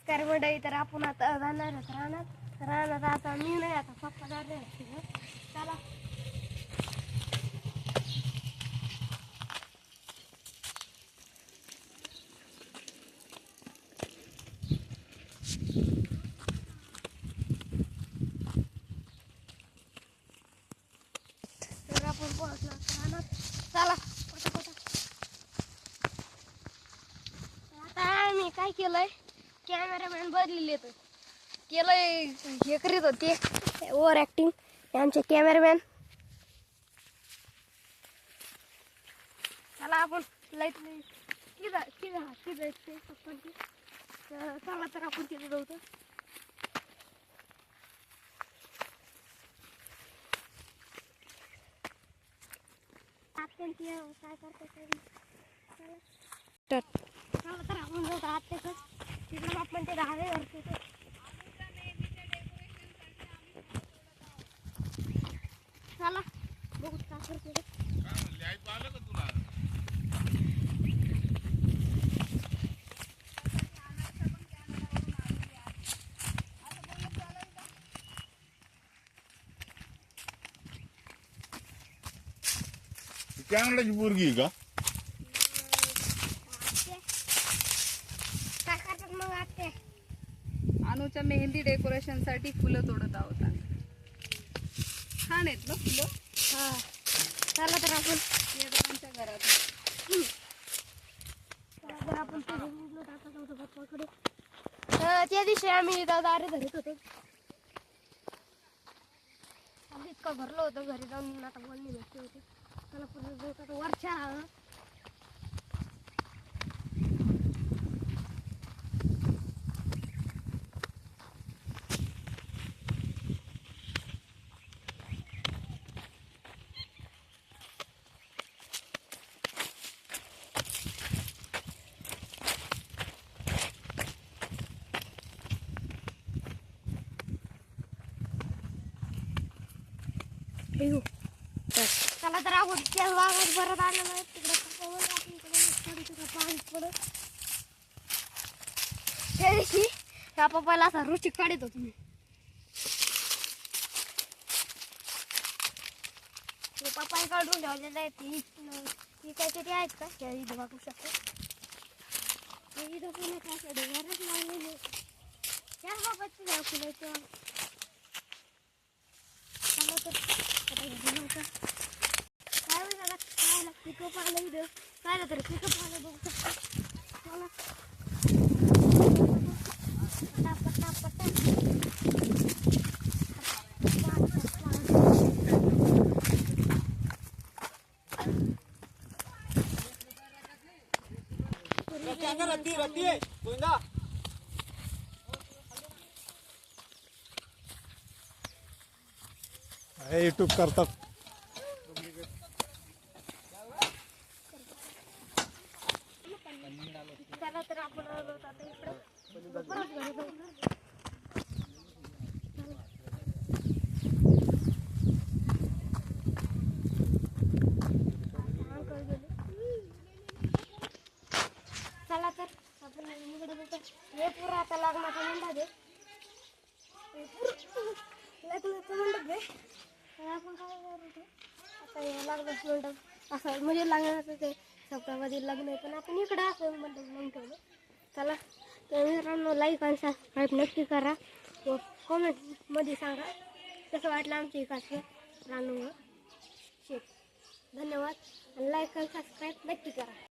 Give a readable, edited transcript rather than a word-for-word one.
नमस्कार मंडळी. तर आपण आता जाणार राहणार आता मी नाही, आता पप्पा जाणार आहे. चला तर आपण पोहोचलो राहणार. चला आता मी काय केलंय, कॅमेरामॅन बदलले तर केलंय हे करीत होते ओव्हर ऍक्टिंग आमचे कॅमेरामॅन. चला आपण लाईट चला तर आपण तिथे जाऊ. तर काय करतो चला तर आपण जाऊ आत्याच तिकडं आपण ते दहावे वरती. चला बघू काय करतो. कॅनडाची पोरगी का? काय करतात मग आत्या? अनुच्या मेहंदी डेकोरेशन साठी फुलं तोडत आहोत आम्ही. छान आहेत ना फुलं. हा चला तर आपण येदारांच्या घरात आपण टाकत होतो पप्पाकडे. त्या दिवशी आम्ही दारे धरत होतो. आम्ही इतकं भरलो होतं घरी जाऊन, आता बोलणी भेटली होती. चला परत वरच्या चला तर आपण त्या वाघात परत आलेलो आहे. तिकडे पाणी पडत त्या दिवशी त्या पप्पाला असा रुची काढत होतो मी. पप्पा काढून ठेवलेलं आहे. ती काहीतरी आहेत का त्या इथं बघू शकतो. इथं पण काय घरच लावलेले त्या बाबाची घ्या फुलाच्या. काय होईल आता खायला पिकअप आलं इथं. काय तर पिकअप आलं बघू शकतो. चला पटा पटा पटा युट्यूब करतात. चला तर आपण आता इकडं परत घरी जाऊ. चला तर आपण इकडे बघतो. हे पुरा आता लग्नाचा मंडप आहे. लग्नाचं मंडप आहे. आपण काय करतो आता हे लग्नाचं मंडप असं म्हणजे लग्नाचं ते सप्तामध्ये लग्न आहे, पण आपण इकडं असं मंडप लावून ठेवलं. चला तर मित्रांनो, लाईक आणि सबस्क्राईब नक्की करा व कॉमेंटमध्ये सांगा कसं वाटलं आमच्या इकडचं रानू शेत. धन्यवाद. लाईक आणि सबस्क्राईब नक्की करा.